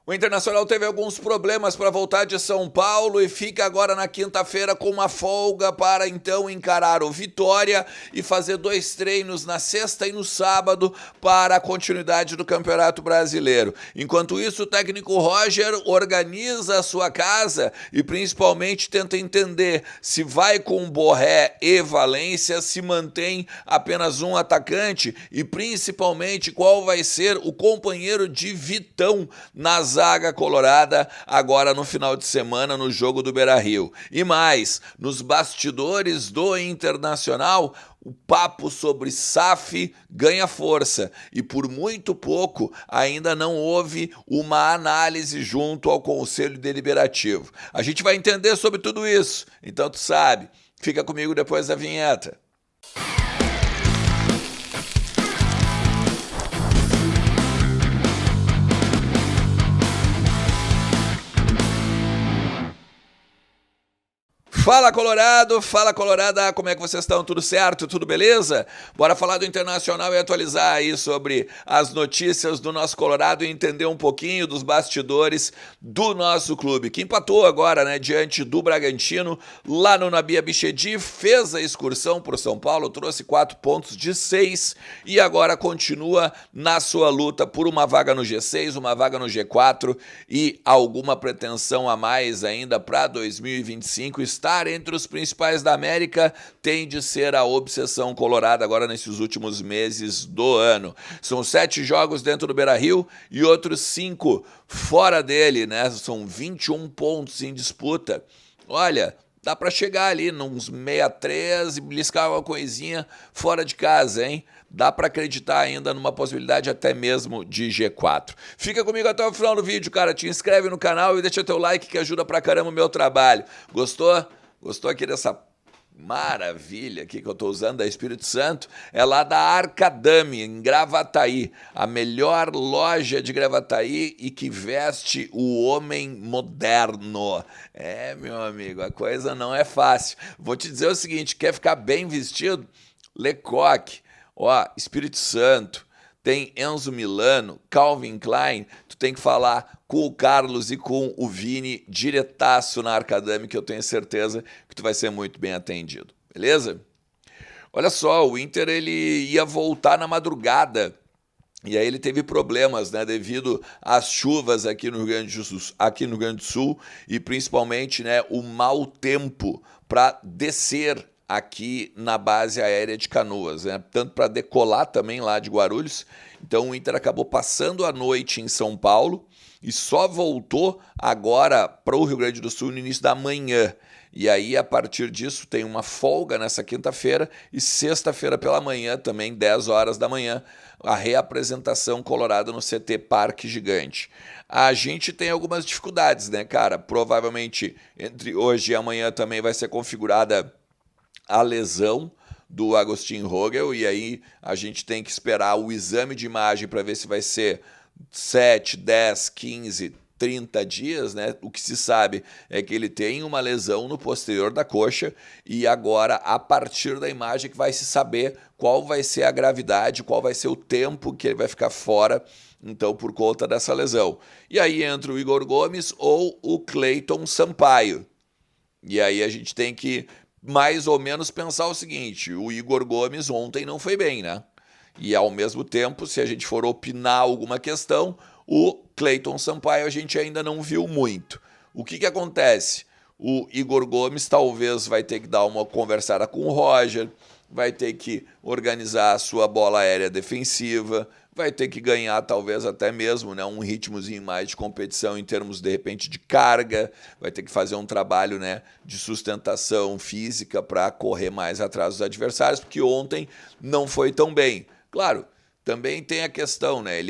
O Internacional teve alguns problemas para voltar de São Paulo e fica agora na quinta-feira com uma folga para então encarar o Vitória e fazer 2 treinos na sexta e no sábado para a continuidade do Campeonato Brasileiro. Enquanto isso, o técnico Roger organiza a sua casa e principalmente tenta entender se vai com Borré e Valência, se mantém apenas um atacante e principalmente qual vai ser o companheiro de Vitão nas zaga colorada agora no final de semana no jogo do Beira-Rio. E mais, nos bastidores do Internacional, o papo sobre SAF ganha força e por muito pouco ainda não houve uma análise junto ao Conselho Deliberativo. A gente vai entender sobre tudo isso, então tu sabe, fica comigo depois da vinheta. Fala Colorado, fala Colorada, como é que vocês estão? Tudo certo? Tudo beleza? Bora falar do Internacional e atualizar aí sobre as notícias do nosso Colorado e entender um pouquinho dos bastidores do nosso clube, que empatou agora, né, diante do Bragantino, lá no Nabi Abichedi, fez a excursão para o São Paulo, trouxe 4 pontos de 6 e agora continua na sua luta por uma vaga no G6, uma vaga no G4 e alguma pretensão a mais ainda para 2025, estar entre os principais da América tem de ser a obsessão colorada agora nesses últimos meses do ano. São 7 jogos dentro do Beira-Rio e outros 5 fora dele, né? São 21 pontos em disputa. Olha, dá para chegar ali nos 63 e beliscar uma coisinha fora de casa, hein? Dá para acreditar ainda numa possibilidade até mesmo de G4. Fica comigo até o final do vídeo, cara. Te inscreve no canal e deixa teu like que ajuda pra caramba o meu trabalho. Gostou? Gostou aqui dessa maravilha aqui que eu estou usando da Espírito Santo? É lá da Arcadame, em Gravataí, a melhor loja de Gravataí e que veste o homem moderno. É, meu amigo, a coisa não é fácil. Vou te dizer o seguinte, quer ficar bem vestido? Lecoque, ó, Espírito Santo, tem Enzo Milano, Calvin Klein, tu tem que falar com o Carlos e com o Vini diretaço na Arcadame, que eu tenho certeza que tu vai ser muito bem atendido, beleza? Olha só, o Inter ele ia voltar na madrugada e aí ele teve problemas, né, devido às chuvas aqui no Rio Grande do Sul e principalmente, né, o mau tempo para descer aqui na base aérea de Canoas, né? Tanto para decolar também lá de Guarulhos. Então o Inter acabou passando a noite em São Paulo e só voltou agora para o Rio Grande do Sul no início da manhã. E aí, a partir disso, tem uma folga nessa quinta-feira e sexta-feira pela manhã, também 10 horas da manhã, a reapresentação colorada no CT Parque Gigante. A gente tem algumas dificuldades, né, cara? Provavelmente entre hoje e amanhã também vai ser configurada a lesão do Agustin Rogel, e aí a gente tem que esperar o exame de imagem para ver se vai ser 7, 10, 15, 30 dias, né? O que se sabe é que ele tem uma lesão no posterior da coxa e agora, a partir da imagem, que vai se saber qual vai ser a gravidade, qual vai ser o tempo que ele vai ficar fora, então, por conta dessa lesão. E aí entra o Igor Gomes ou o Cleiton Sampaio. E aí a gente tem que mais ou menos pensar o seguinte, o Igor Gomes ontem não foi bem, né? E ao mesmo tempo, se a gente for opinar alguma questão, o Cleiton Sampaio a gente ainda não viu muito. O que acontece? O Igor Gomes talvez vai ter que dar uma conversada com o Roger, vai ter que organizar a sua bola aérea defensiva, vai ter que ganhar talvez até mesmo, né, um ritmozinho mais de competição em termos, de repente, de carga, vai ter que fazer um trabalho, né, de sustentação física para correr mais atrás dos adversários, porque ontem não foi tão bem. Claro, também tem a questão, né,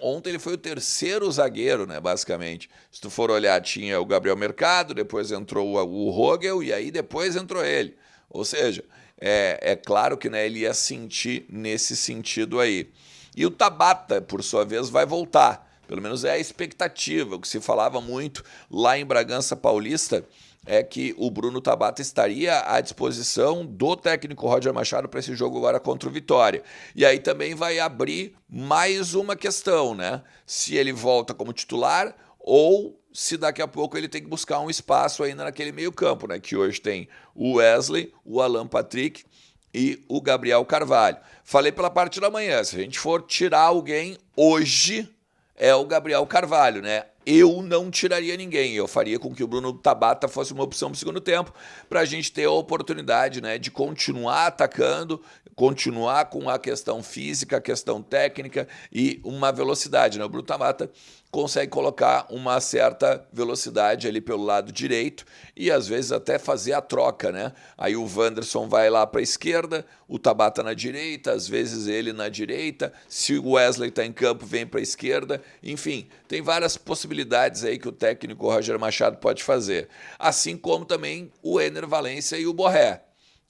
ontem ele foi o terceiro zagueiro, né, basicamente. Se tu for olhar, tinha o Gabriel Mercado, depois entrou o Rogel e aí depois entrou ele. Ou seja, é claro que, né, ele ia sentir nesse sentido aí. E o Tabata, por sua vez, vai voltar. Pelo menos é a expectativa. O que se falava muito lá em Bragança Paulista é que o Bruno Tabata estaria à disposição do técnico Roger Machado para esse jogo agora contra o Vitória. E aí também vai abrir mais uma questão, né? Se ele volta como titular ou se daqui a pouco ele tem que buscar um espaço ainda naquele meio-campo, né? Que hoje tem o Wesley, o Alan Patrick e o Gabriel Carvalho. Falei pela parte da manhã, se a gente for tirar alguém hoje, é o Gabriel Carvalho, né? Eu não tiraria ninguém, eu faria com que o Bruno Tabata fosse uma opção para o segundo tempo, para a gente ter a oportunidade, né, de continuar atacando, continuar com a questão física, a questão técnica e uma velocidade, né? O Bruno Tabata consegue colocar uma certa velocidade ali pelo lado direito e às vezes até fazer a troca, né? Aí o Wanderson vai lá para a esquerda, o Tabata na direita, às vezes ele na direita, se o Wesley está em campo, vem para a esquerda, enfim, tem várias possibilidades aí que o técnico Roger Machado pode fazer, assim como também o Ener Valencia e o Borré,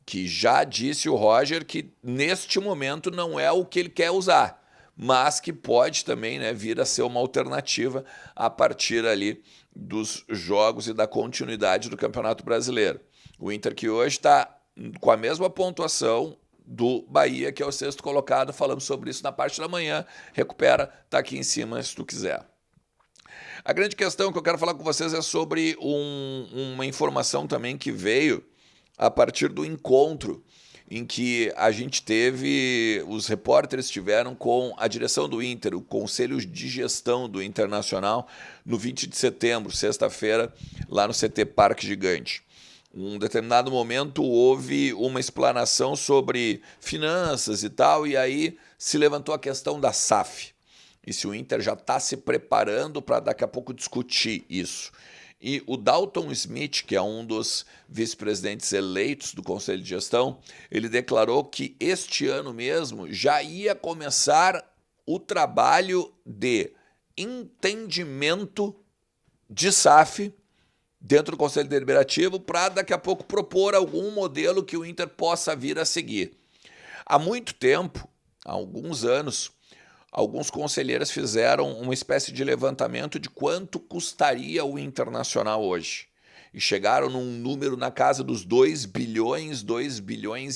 que já disse o Roger que neste momento não é o que ele quer usar, mas que pode também, né, vir a ser uma alternativa a partir ali dos jogos e da continuidade do Campeonato Brasileiro. O Inter que hoje está com a mesma pontuação do Bahia, que é o sexto colocado, falamos sobre isso na parte da manhã, recupera, está aqui em cima se tu quiser. A grande questão que eu quero falar com vocês é sobre uma informação também que veio a partir do encontro em que a gente teve, os repórteres estiveram com a direção do Inter, o Conselho de Gestão do Internacional, no 20 de setembro, sexta-feira, lá no CT Parque Gigante. Um determinado momento houve uma explanação sobre finanças e tal, e aí se levantou a questão da SAF. E se o Inter já está se preparando para daqui a pouco discutir isso. E o Dalton Smith, que é um dos vice-presidentes eleitos do Conselho de Gestão, ele declarou que este ano mesmo já ia começar o trabalho de entendimento de SAF dentro do Conselho Deliberativo para daqui a pouco propor algum modelo que o Inter possa vir a seguir. Há muito tempo, há alguns anos, alguns conselheiros fizeram uma espécie de levantamento de quanto custaria o Internacional hoje. E chegaram num número na casa dos 2 bilhões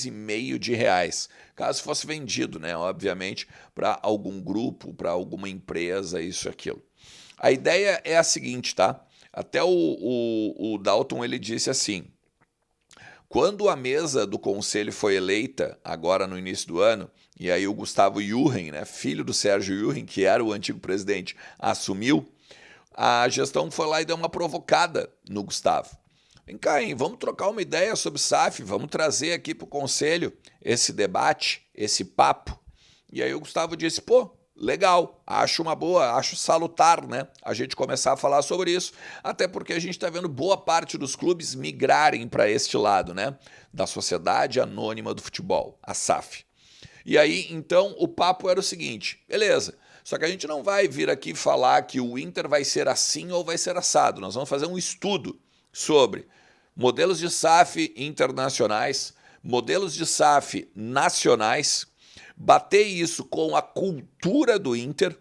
e meio de reais. Caso fosse vendido, né, obviamente, para algum grupo, para alguma empresa, isso e aquilo. A ideia é a seguinte, tá? Até o Dalton ele disse assim: quando a mesa do conselho foi eleita, agora no início do ano, e aí o Gustavo Juren, né, filho do Sérgio Juren, que era o antigo presidente, assumiu, a gestão foi lá e deu uma provocada no Gustavo. Vem cá, hein, vamos trocar uma ideia sobre SAF, vamos trazer aqui para o conselho esse debate, esse papo. E aí o Gustavo disse, pô, legal, acho uma boa, acho salutar, né, a gente começar a falar sobre isso, até porque a gente está vendo boa parte dos clubes migrarem para este lado, né, da Sociedade Anônima do Futebol, a SAF. E aí, então, o papo era o seguinte, beleza, só que a gente não vai vir aqui falar que o Inter vai ser assim ou vai ser assado, nós vamos fazer um estudo sobre modelos de SAF internacionais, modelos de SAF nacionais, bater isso com a cultura do Inter,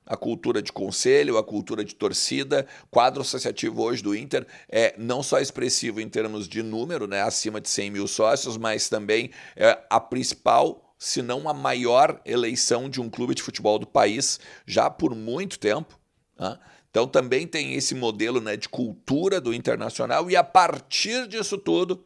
a cultura de conselho, a cultura de torcida. Quadro associativo hoje do Inter é não só expressivo em termos de número, né, acima de 100 mil sócios, mas também é a principal, se não a maior eleição de um clube de futebol do país, já por muito tempo, né? Então também tem esse modelo, né, de cultura do Internacional e a partir disso tudo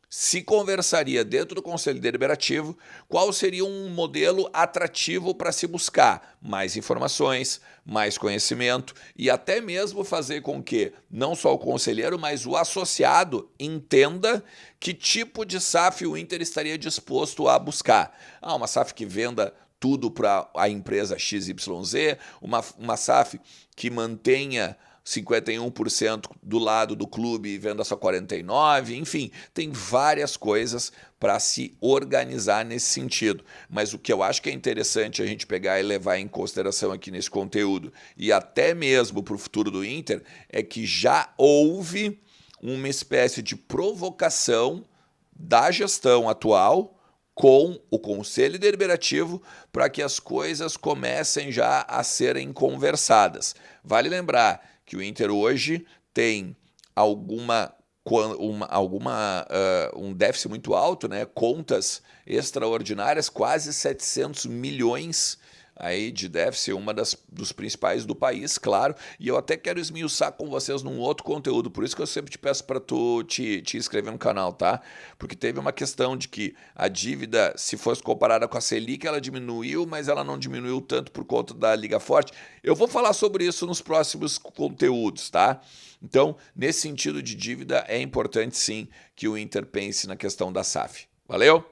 se conversaria dentro do Conselho Deliberativo qual seria um modelo atrativo para se buscar mais informações, mais conhecimento e até mesmo fazer com que não só o conselheiro, mas o associado entenda que tipo de SAF o Inter estaria disposto a buscar. Uma SAF que venda tudo para a empresa XYZ, uma SAF que mantenha 51% do lado do clube e venda só 49%, enfim, tem várias coisas para se organizar nesse sentido. Mas o que eu acho que é interessante a gente pegar e levar em consideração aqui nesse conteúdo, e até mesmo para o futuro do Inter, é que já houve uma espécie de provocação da gestão atual com o Conselho Deliberativo para que as coisas comecem já a serem conversadas. Vale lembrar que o Inter hoje tem alguma um déficit muito alto, né? Contas extraordinárias, quase 700 milhões aí de déficit, dos principais do país, claro, e eu até quero esmiuçar com vocês num outro conteúdo, por isso que eu sempre te peço para tu te inscrever no canal, tá? Porque teve uma questão de que a dívida, se fosse comparada com a Selic, ela diminuiu, mas ela não diminuiu tanto por conta da Liga Forte. Eu vou falar sobre isso nos próximos conteúdos, tá? Então, nesse sentido de dívida, é importante sim que o Inter pense na questão da SAF. Valeu?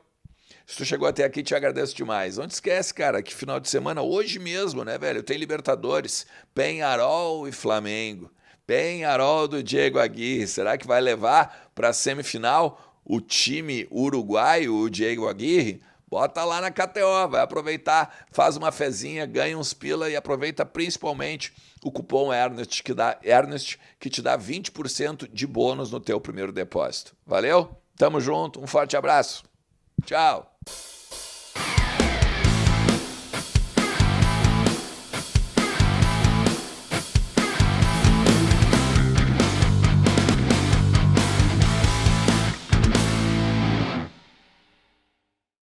Se tu chegou até aqui, te agradeço demais. Não te esquece, cara, que final de semana, hoje mesmo, né, velho? Tem Libertadores, Peñarol e Flamengo. Peñarol do Diego Aguirre. Será que vai levar para a semifinal o time uruguaio, o Diego Aguirre? Bota lá na KTO, vai aproveitar, faz uma fezinha, ganha uns pila e aproveita principalmente o cupom Ernest, que te dá 20% de bônus no teu primeiro depósito. Valeu? Tamo junto, um forte abraço. Tchau!